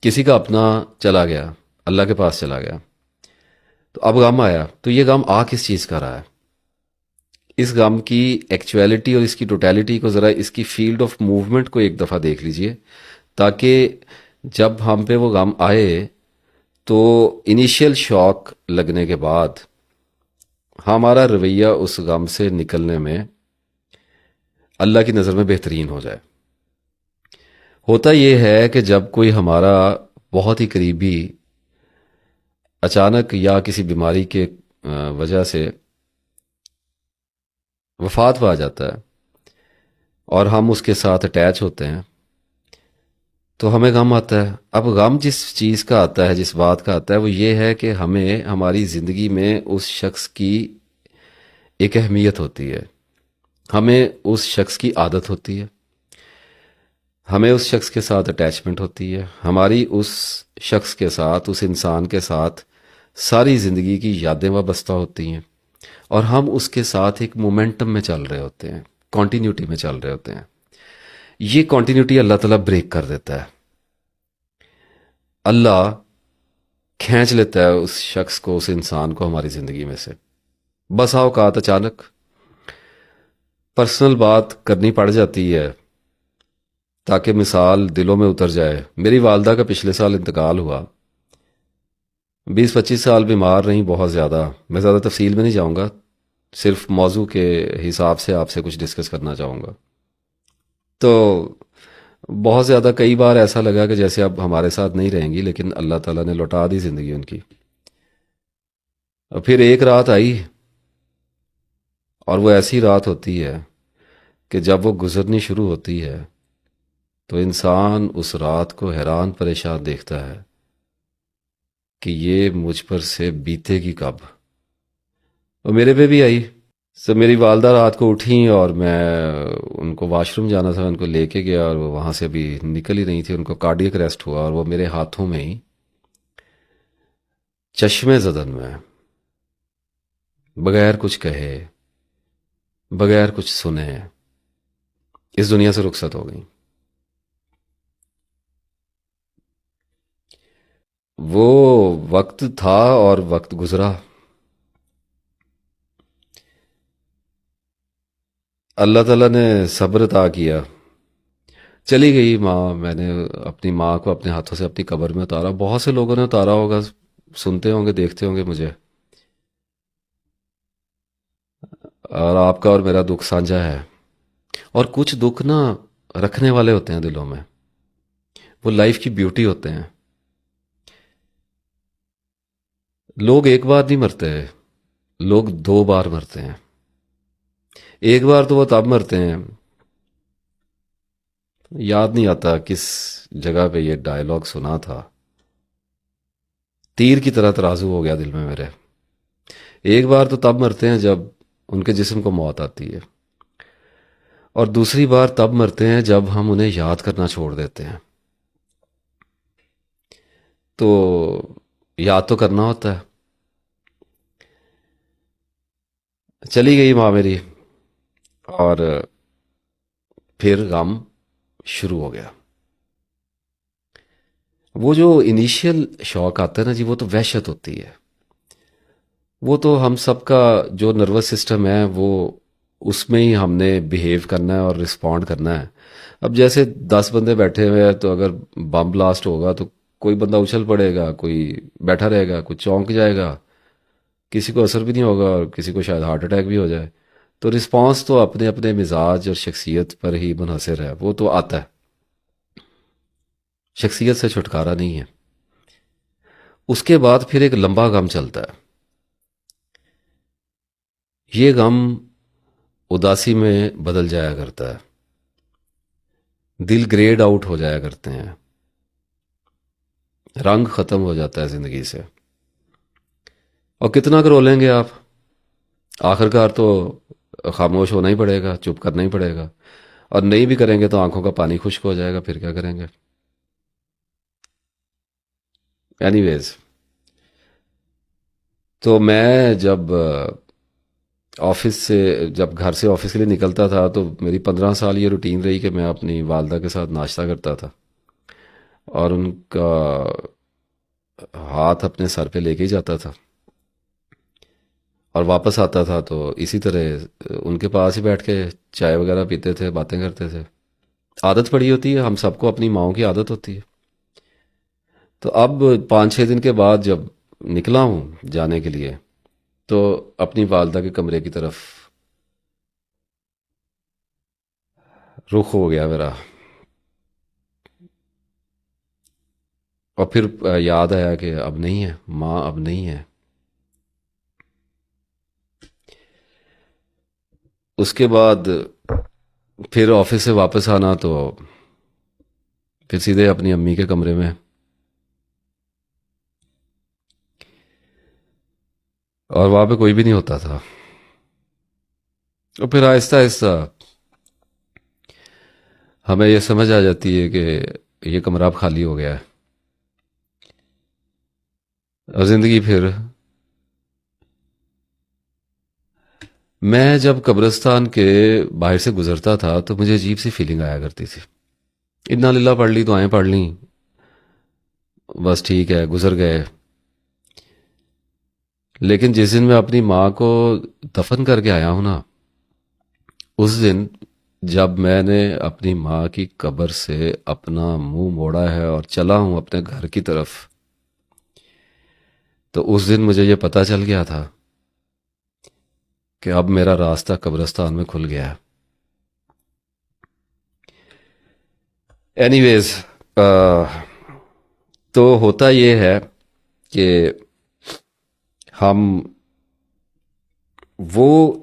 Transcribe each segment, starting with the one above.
کسی کا اپنا چلا گیا، اللہ کے پاس چلا گیا، تو اب غم آیا، تو یہ غم آ کس چیز کا رہا ہے؟ اس غم کی ایکچویلٹی اور اس کی ٹوٹیلٹی کو ذرا اس کی فیلڈ آف موومنٹ کو ایک دفعہ دیکھ لیجئے، تاکہ جب ہم پہ وہ غم آئے تو انیشیل شاک لگنے کے بعد ہمارا رویہ اس غم سے نکلنے میں اللہ کی نظر میں بہترین ہو جائے۔ ہوتا یہ ہے کہ جب کوئی ہمارا بہت ہی قریبی اچانک یا کسی بیماری کے وجہ سے وفات پا جاتا ہے اور ہم اس کے ساتھ اٹیچ ہوتے ہیں، تو ہمیں غم آتا ہے۔ اب غم جس چیز کا آتا ہے، جس بات کا آتا ہے، وہ یہ ہے کہ ہمیں ہماری زندگی میں اس شخص کی ایک اہمیت ہوتی ہے، ہمیں اس شخص کی عادت ہوتی ہے، ہمیں اس شخص کے ساتھ اٹیچمنٹ ہوتی ہے، ہماری اس شخص کے ساتھ، اس انسان کے ساتھ ساری زندگی کی یادیں وابستہ ہوتی ہیں، اور ہم اس کے ساتھ ایک مومنٹم میں چل رہے ہوتے ہیں، کانٹینیوٹی میں چل رہے ہوتے ہیں۔ یہ کانٹینیوٹی اللہ تعالیٰ بریک کر دیتا ہے، اللہ کھینچ لیتا ہے اس شخص کو، اس انسان کو ہماری زندگی میں سے۔ بسا اوقات اچانک پرسنل بات کرنی پڑ جاتی ہے تاکہ مثال دلوں میں اتر جائے۔ میری والدہ کا پچھلے سال انتقال ہوا، 20-25 سال بیمار رہیں، بہت زیادہ۔ میں زیادہ تفصیل میں نہیں جاؤں گا، صرف موضوع کے حساب سے آپ سے کچھ ڈسکس کرنا چاہوں گا۔ تو بہت زیادہ کئی بار ایسا لگا کہ جیسے اب ہمارے ساتھ نہیں رہیں گی، لیکن اللہ تعالیٰ نے لوٹا دی زندگی ان کی۔ اور پھر ایک رات آئی، اور وہ ایسی رات ہوتی ہے کہ جب وہ گزرنی شروع ہوتی ہے تو انسان اس رات کو حیران پریشان دیکھتا ہے کہ یہ مجھ پر سے بیتے گی کب۔ اور میرے پہ بھی آئی۔ سب میری والدہ رات کو اٹھیں اور میں ان کو واش روم جانا تھا، ان کو لے کے گیا، اور وہ وہاں سے ابھی نکل ہی نہیں تھی، ان کو کارڈیک اریسٹ ہوا، اور وہ میرے ہاتھوں میں ہی چشمے زدن میں بغیر کچھ کہے، بغیر کچھ سنے اس دنیا سے رخصت ہو گئی۔ وہ وقت تھا اور وقت گزرا۔ اللہ تعالیٰ نے صبر عطا کیا، چلی گئی ماں۔ میں نے اپنی ماں کو اپنے ہاتھوں سے اپنی قبر میں اتارا، بہت سے لوگوں نے اتارا ہوگا، سنتے ہوں گے، دیکھتے ہوں گے مجھے، اور آپ کا اور میرا دکھ سانجھا ہے۔ اور کچھ دکھ نا رکھنے والے ہوتے ہیں دلوں میں، وہ لائف کی بیوٹی ہوتے ہیں۔ لوگ ایک بار نہیں مرتے، لوگ 2 بار مرتے ہیں۔ ایک بار تو وہ تب مرتے ہیں، یاد نہیں آتا کس جگہ پہ یہ ڈائلاگ سنا تھا، تیر کی طرح ترازو ہو گیا دل میں میرے۔ ایک بار تو تب مرتے ہیں جب ان کے جسم کو موت آتی ہے، اور دوسری بار تب مرتے ہیں جب ہم انہیں یاد کرنا چھوڑ دیتے ہیں۔ تو یاد تو کرنا ہوتا ہے۔ چلی گئی ماں میری، اور پھر غم شروع ہو گیا۔ وہ جو انیشیل شوق آتا ہے نا جی، وہ تو وحشت ہوتی ہے، وہ تو ہم سب کا جو نروس سسٹم ہے وہ اس میں ہی ہم نے بیہیو کرنا ہے اور رسپونڈ کرنا ہے۔ اب جیسے 10 بندے بیٹھے ہوئے ہیں، تو اگر بم بلاسٹ ہوگا تو کوئی بندہ اچھل پڑے گا، کوئی بیٹھا رہے گا، کوئی چونک جائے گا، کسی کو اثر بھی نہیں ہوگا، اور کسی کو شاید ہارٹ اٹیک بھی ہو جائے۔ تو رسپانس تو اپنے اپنے مزاج اور شخصیت پر ہی منحصر ہے، وہ تو آتا ہے، شخصیت سے چھٹکارا نہیں ہے۔ اس کے بعد پھر ایک لمبا غم چلتا ہے۔ یہ غم اداسی میں بدل جایا کرتا ہے، دل گریڈ آؤٹ ہو جایا کرتے ہیں، رنگ ختم ہو جاتا ہے زندگی سے۔ اور کتنا کرو لیں گے آپ، آخر کار تو خاموش ہونا ہی پڑے گا، چپ کرنا ہی پڑے گا، اور نہیں بھی کریں گے تو آنکھوں کا پانی خشک ہو جائے گا، پھر کیا کریں گے؟ اینی ویز، تو میں جب آفس سے، جب گھر سے آفس کے لیے نکلتا تھا، تو میری 15 سال یہ روٹین رہی کہ میں اپنی والدہ کے ساتھ ناشتہ کرتا تھا، اور ان کا ہاتھ اپنے سر پہ لے کے ہی جاتا تھا، اور واپس آتا تھا تو اسی طرح ان کے پاس ہی بیٹھ کے چائے وغیرہ پیتے تھے، باتیں کرتے تھے۔ عادت پڑی ہوتی ہے، ہم سب کو اپنی ماؤں کی عادت ہوتی ہے۔ تو اب 5-6 دن کے بعد جب نکلا ہوں جانے کے لیے، تو اپنی والدہ کے کمرے کی طرف رخ ہو گیا میرا، اور پھر یاد آیا کہ اب نہیں ہے ماں، اب نہیں ہے۔ اس کے بعد پھر آفس سے واپس آنا تو پھر سیدھے اپنی امی کے کمرے میں، اور وہاں پہ کوئی بھی نہیں ہوتا تھا۔ اور پھر آہستہ آہستہ ہمیں یہ سمجھ آ جاتی ہے کہ یہ کمرہ اب خالی ہو گیا ہے، اور زندگی پھر، میں جب قبرستان کے باہر سے گزرتا تھا تو مجھے عجیب سی فیلنگ آیا کرتی تھی۔ انا للہ پڑھ لی، دعائیں پڑھ لیں، بس ٹھیک ہے، گزر گئے۔ لیکن جس دن میں اپنی ماں کو دفن کر کے آیا ہوں نا، اس دن جب میں نے اپنی ماں کی قبر سے اپنا منہ موڑا ہے اور چلا ہوں اپنے گھر کی طرف، تو اس دن مجھے یہ پتہ چل گیا تھا کہ اب میرا راستہ قبرستان میں کھل گیا ہے۔ اینی ویز، تو ہوتا یہ ہے کہ ہم وہ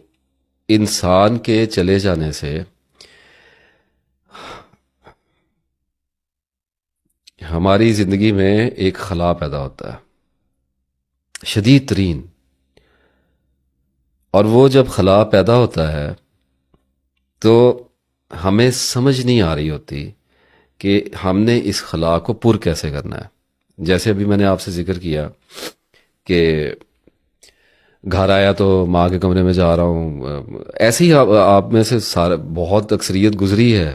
انسان کے چلے جانے سے ہماری زندگی میں ایک خلا پیدا ہوتا ہے، شدید ترین، اور وہ جب خلا پیدا ہوتا ہے تو ہمیں سمجھ نہیں آ رہی ہوتی کہ ہم نے اس خلا کو پر کیسے کرنا ہے۔ جیسے ابھی میں نے آپ سے ذکر کیا کہ گھر آیا تو ماں کے کمرے میں جا رہا ہوں، ایسے ہی آپ میں سے بہت اکثریت گزری ہے۔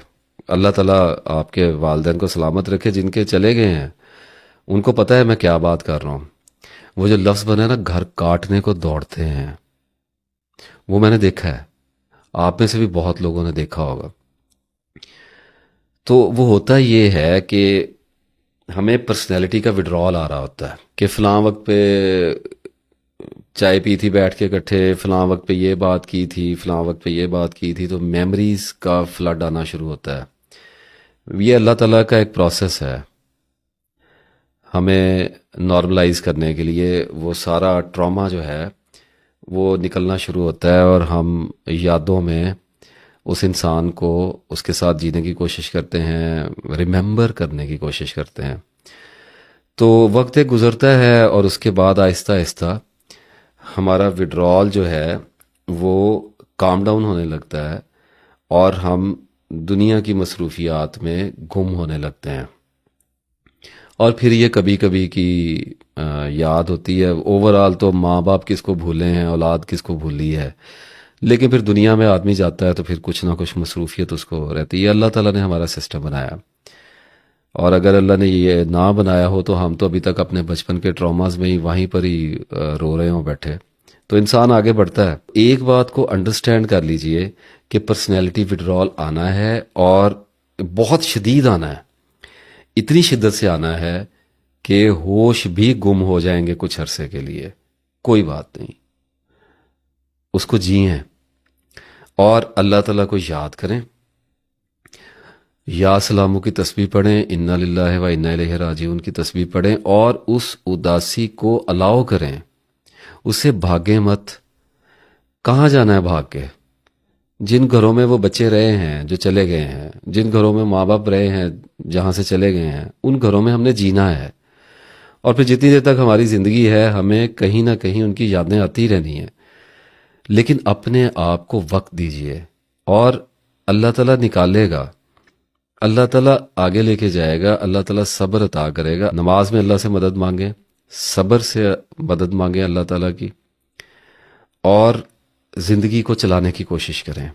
اللہ تعالیٰ آپ کے والدین کو سلامت رکھے، جن کے چلے گئے ہیں ان کو پتہ ہے میں کیا بات کر رہا ہوں۔ وہ جو لفظ بنا ہے نا، گھر کاٹنے کو دوڑتے ہیں، وہ میں نے دیکھا ہے، آپ میں سے بھی بہت لوگوں نے دیکھا ہوگا۔ تو وہ ہوتا یہ ہے کہ ہمیں پرسنالٹی کا وڈرال آ رہا ہوتا ہے کہ فلاں وقت پہ چائے پی تھی بیٹھ کے اکٹھے، فلاں وقت پہ یہ بات کی تھی، فلاں وقت پہ یہ بات کی تھی، تو میموریز کا فلڈ آنا شروع ہوتا ہے۔ یہ اللہ تعالیٰ کا ایک پروسیس ہے ہمیں نارملائز کرنے کے لیے۔ وہ سارا ٹراما جو ہے وہ نکلنا شروع ہوتا ہے، اور ہم یادوں میں اس انسان کو اس کے ساتھ جینے کی کوشش کرتے ہیں، ریممبر کرنے کی کوشش کرتے ہیں۔ تو وقت ایک گزرتا ہے، اور اس کے بعد آہستہ آہستہ ہمارا وڈرال جو ہے وہ کام ڈاؤن ہونے لگتا ہے، اور ہم دنیا کی مصروفیات میں گم ہونے لگتے ہیں۔ اور پھر یہ کبھی کبھی کی یاد ہوتی ہے۔ اوورآل تو ماں باپ کس کو بھولے ہیں، اولاد کس کو بھولی ہے، لیکن پھر دنیا میں آدمی جاتا ہے تو پھر کچھ نہ کچھ مصروفیت اس کو رہتی ہے۔ یہ اللہ تعالیٰ نے ہمارا سسٹم بنایا، اور اگر اللہ نے یہ نہ بنایا ہو تو ہم تو ابھی تک اپنے بچپن کے ٹراماز میں ہی وہیں پر ہی رو رہے ہوں بیٹھے۔ تو انسان آگے بڑھتا ہے۔ ایک بات کو انڈرسٹینڈ کر لیجئے کہ پرسنالٹی وڈرال آنا ہے، اور بہت شدید آنا ہے، اتنی شدت سے آنا ہے کہ ہوش بھی گم ہو جائیں گے کچھ عرصے کے لیے، کوئی بات نہیں، اس کو جئیں اور اللہ تعالیٰ کو یاد کریں، یا سلاموں کی تسبیح پڑھیں، انا للہ و انا الیہ راجعون کی تسبیح پڑھیں، اور اس اداسی کو الاؤ کریں، اسے بھاگیں مت۔ کہاں جانا ہے بھاگ کے؟ جن گھروں میں وہ بچے رہے ہیں جو چلے گئے ہیں، جن گھروں میں ماں باپ رہے ہیں جہاں سے چلے گئے ہیں، ان گھروں میں ہم نے جینا ہے، اور پھر جتنی دیر تک ہماری زندگی ہے ہمیں کہیں نہ کہیں ان کی یادیں آتی رہنی ہیں۔ لیکن اپنے آپ کو وقت دیجئے، اور اللہ تعالیٰ نکالے گا، اللہ تعالیٰ آگے لے کے جائے گا، اللہ تعالیٰ صبر عطا کرے گا۔ نماز میں اللہ سے مدد مانگیں، صبر سے مدد مانگیں اللہ تعالیٰ کی، اور زندگی کو چلانے کی کوشش کریں۔